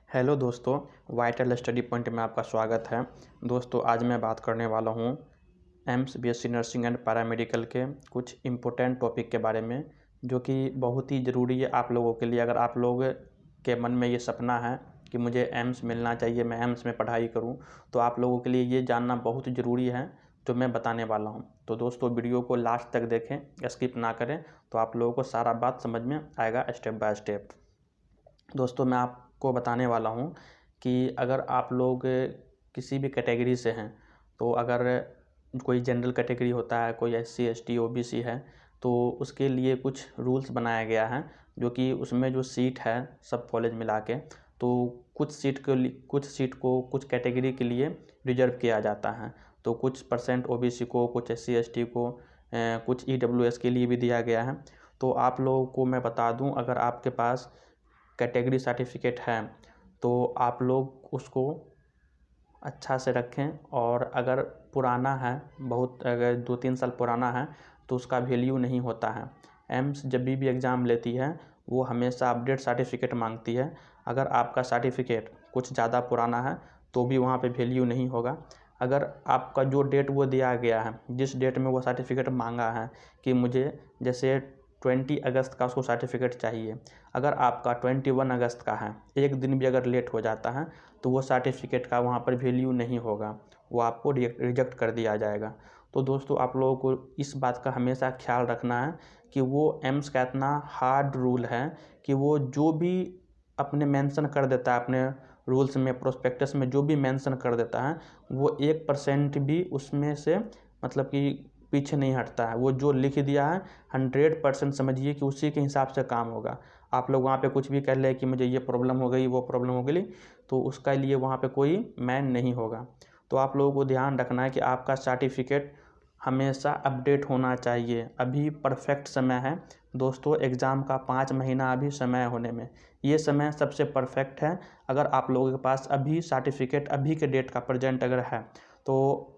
Hello दोस्तों, vital study point में आपका स्वागत है। दोस्तों, आज मैं बात करने वाला हूँ AIIMS BSc nursing and paramedical के कुछ इम्पोर्टेंट टॉपिक के बारे में, जो कि बहुत ही ज़रूरी है आप लोगों के लिए। अगर आप लोग के मन में ये सपना है कि मुझे एम्स मिलना चाहिए, मैं एम्स में पढ़ाई करूँ, तो आप लोगों के लिए ये जानना बहुत ज़रूरी है जो मैं बताने वाला हूँ। तो दोस्तों, वीडियो को लास्ट तक देखें, स्किप ना करें, तो आप लोगों को सारा बात समझ में आएगा स्टेप बाय स्टेप। दोस्तों, मैं आपको बताने वाला हूँ कि अगर आप लोग किसी भी कैटेगरी से हैं, तो अगर कोई जनरल कैटेगरी होता है, कोई SC ST OBC है, तो उसके लिए कुछ रूल्स बनाया गया है, जो कि उसमें जो सीट है सब कॉलेज मिला के, तो कुछ सीट को कुछ कैटेगरी के लिए रिजर्व किया जाता है। तो कुछ परसेंट OBC को, कुछ SC ST को, कुछ EWS के लिए भी दिया गया है। तो आप लोगों को मैं बता दूं, अगर आपके पास कैटेगरी सर्टिफिकेट है तो आप लोग उसको अच्छा से रखें, और अगर पुराना है, बहुत अगर 2-3 साल पुराना है, तो उसका वैल्यू नहीं होता है। एम्स जब भी एग्ज़ाम लेती है वो हमेशा अपडेट सर्टिफिकेट मांगती है। अगर आपका सर्टिफिकेट कुछ ज़्यादा पुराना है तो भी वहाँ पे वैल्यू नहीं होगा। अगर आपका जो डेट वो दिया गया है, जिस डेट में वो सर्टिफिकेट मांगा है कि मुझे जैसे 20 अगस्त का उसको सर्टिफिकेट चाहिए, अगर आपका 21 अगस्त का है, एक दिन भी अगर लेट हो जाता है तो वो सर्टिफिकेट का वहाँ पर वैल्यू नहीं होगा, वो आपको रिजेक्ट कर दिया जाएगा। तो दोस्तों, आप लोगों को इस बात का हमेशा ख्याल रखना है कि वो एम्स का इतना हार्ड रूल है कि वो जो भी अपने मेंशन कर देता है, अपने रूल्स में, प्रोस्पेक्टस में जो भी मेंशन कर देता है, वो 1% भी उसमें से मतलब कि पीछे नहीं हटता है। वो जो लिख दिया है 100% समझिए कि उसी के हिसाब से काम होगा। आप लोग वहाँ पे कुछ भी कर ले कि मुझे ये प्रॉब्लम हो गई, वो प्रॉब्लम हो गई, तो उसका लिए वहाँ पे कोई मैन नहीं होगा। तो आप लोगों को ध्यान रखना है कि आपका सर्टिफिकेट हमेशा अपडेट होना चाहिए। अभी परफेक्ट समय है दोस्तों, एग्ज़ाम का 5 महीना अभी समय होने में, ये समय सबसे परफेक्ट है। अगर आप लोगों के पास अभी सर्टिफिकेट अभी के डेट का प्रेजेंट अगर है तो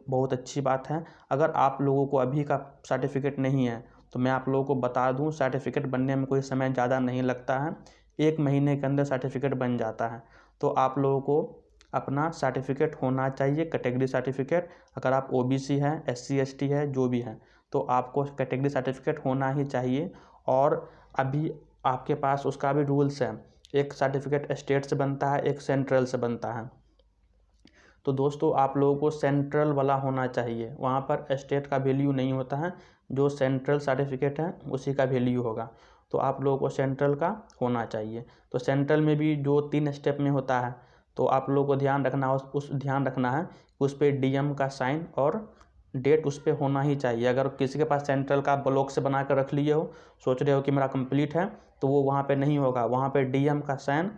बहुत अच्छी बात है। अगर आप लोगों को अभी का सर्टिफिकेट नहीं है तो मैं आप लोगों को बता दूं, सर्टिफिकेट बनने में कोई समय ज़्यादा नहीं लगता है, 1 महीने के अंदर सर्टिफिकेट बन जाता है। तो आप लोगों को अपना सर्टिफिकेट होना चाहिए, कैटेगरी सर्टिफिकेट। अगर आप OBC है, SC ST है, जो भी है, तो आपको कैटेगरी सर्टिफिकेट होना ही चाहिए। और अभी आपके पास उसका भी रूल्स है, एक सर्टिफिकेट स्टेट से बनता है, एक सेंट्रल से बनता है। तो दोस्तों, आप लोगों को सेंट्रल वाला होना चाहिए, वहाँ पर स्टेट का वैल्यू नहीं होता है, जो सेंट्रल सर्टिफिकेट है उसी का वैल्यू होगा। तो आप लोगों को सेंट्रल का होना चाहिए। तो सेंट्रल में भी जो 3 स्टेप में होता है, तो आप लोगों को ध्यान रखना, ध्यान रखना है कि उस पर DM का साइन और डेट उस पर होना ही चाहिए। अगर किसी के पास सेंट्रल का ब्लॉक से बना कर रख लिए हो, सोच रहे हो कि मेरा कंप्लीट है, तो वो वहाँ पे नहीं होगा, वहाँ पे DM का साइन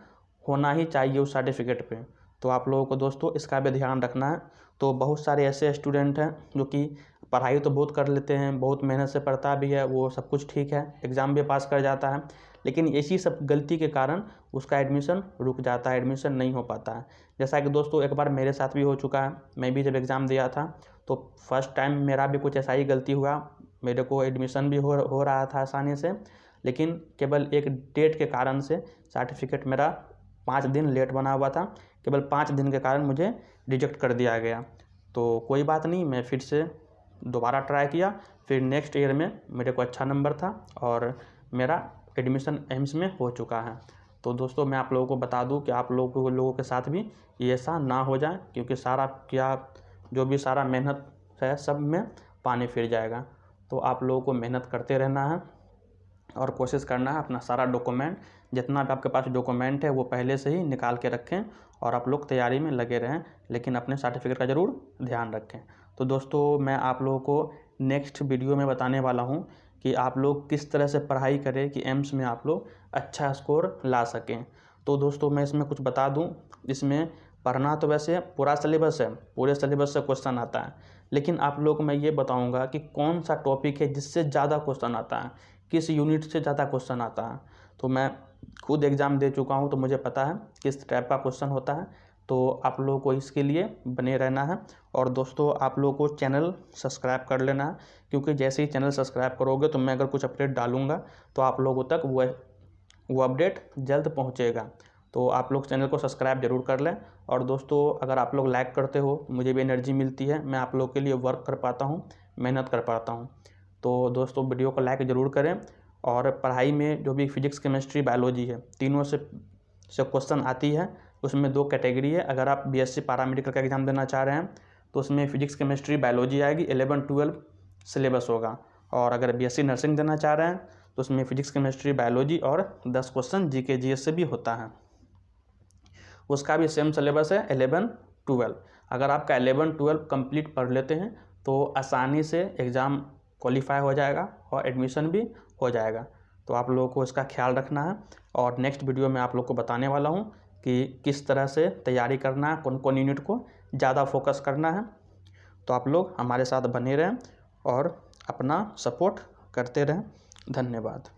होना ही चाहिए उस सर्टिफिकेट पे। तो आप लोगों को दोस्तों इसका भी ध्यान रखना है। तो बहुत सारे ऐसे स्टूडेंट हैं जो कि पढ़ाई तो बहुत कर लेते हैं, बहुत मेहनत से पढ़ता भी है, वो सब कुछ ठीक है, एग्ज़ाम भी पास कर जाता है, लेकिन इसी सब गलती के कारण उसका एडमिशन रुक जाता है, एडमिशन नहीं हो पाता है। जैसा कि दोस्तों एक बार मेरे साथ भी हो चुका है, मैं भी जब एग्ज़ाम दिया था तो फर्स्ट टाइम मेरा भी कुछ ऐसा ही गलती हुआ, मेरे को एडमिशन भी हो रहा था आसानी से, लेकिन केवल एक डेट के कारण से सर्टिफिकेट मेरा 5 दिन लेट बना हुआ था, केवल 5 दिन के कारण मुझे रिजेक्ट कर दिया गया। तो कोई बात नहीं, मैं फिर से दोबारा ट्राई किया, फिर नेक्स्ट ईयर में मेरे को अच्छा नंबर था और मेरा एडमिशन एम्स में हो चुका है। तो दोस्तों, मैं आप लोगों को बता दूं कि आप लोगों के साथ भी ये ऐसा ना हो जाए, क्योंकि जो भी सारा मेहनत है सब में पानी फिर जाएगा। तो आप लोगों को मेहनत करते रहना है और कोशिश करना है अपना सारा डॉक्यूमेंट, जितना भी आपके पास डॉक्यूमेंट है वो पहले से ही निकाल के रखें और आप लोग तैयारी में लगे रहें, लेकिन अपने सर्टिफिकेट का ज़रूर ध्यान रखें। तो दोस्तों, मैं आप लोगों को नेक्स्ट वीडियो में बताने वाला हूँ कि आप लोग किस तरह से पढ़ाई करें कि एम्स में आप लोग अच्छा स्कोर ला सकें। तो दोस्तों, मैं इसमें कुछ बता दूँ, इसमें पढ़ना तो वैसे पूरा सिलेबस है, पूरे सिलेबस से क्वेश्चन आता है, लेकिन आप लोग को मैं ये बताऊँगा कि कौन सा टॉपिक है जिससे ज़्यादा क्वेश्चन आता है, किस यूनिट से ज़्यादा क्वेश्चन आता है। तो मैं खुद एग्ज़ाम दे चुका हूँ, तो मुझे पता है किस टाइप का क्वेश्चन होता है। तो आप लोगों को इसके लिए बने रहना है। और दोस्तों, आप लोगों को चैनल सब्सक्राइब कर लेना है, क्योंकि जैसे ही चैनल सब्सक्राइब करोगे तो मैं अगर कुछ अपडेट डालूँगा तो आप लोगों तक वो अपडेट जल्द पहुँचेगा। तो आप लोग चैनल को सब्सक्राइब जरूर कर लें। और दोस्तों, अगर आप लोग लाइक करते हो मुझे भी एनर्जी मिलती है, मैं आप लोग के लिए वर्क कर पाता हूँ, मेहनत कर पाता हूँ। तो दोस्तों, वीडियो को लाइक ज़रूर करें। और पढ़ाई में जो भी फिजिक्स, केमिस्ट्री, बायोलॉजी है, तीनों से क्वेश्चन आती है। उसमें 2 कैटेगरी है। अगर आप बीएससी पैरामेडिकल का एग्ज़ाम देना चाह रहे हैं तो उसमें फिजिक्स, केमिस्ट्री, बायोलॉजी आएगी, 11-12 सिलेबस होगा। और अगर बीएससी नर्सिंग देना चाह रहे हैं तो उसमें फिजिक्स, केमिस्ट्री, बायोलॉजी और 10 क्वेश्चन जीके जीएस से भी होता है। उसका भी सेम सिलेबस है 11-12। अगर आपका 11-12 कंप्लीट पढ़ लेते हैं तो आसानी से एग्ज़ाम क्वालिफाई हो जाएगा और एडमिशन भी हो जाएगा। तो आप लोगों को इसका ख्याल रखना है। और नेक्स्ट वीडियो में आप लोग को बताने वाला हूँ कि किस तरह से तैयारी करना है, कौन कौन यूनिट को ज़्यादा फोकस करना है। तो आप लोग हमारे साथ बने रहें और अपना सपोर्ट करते रहें। धन्यवाद।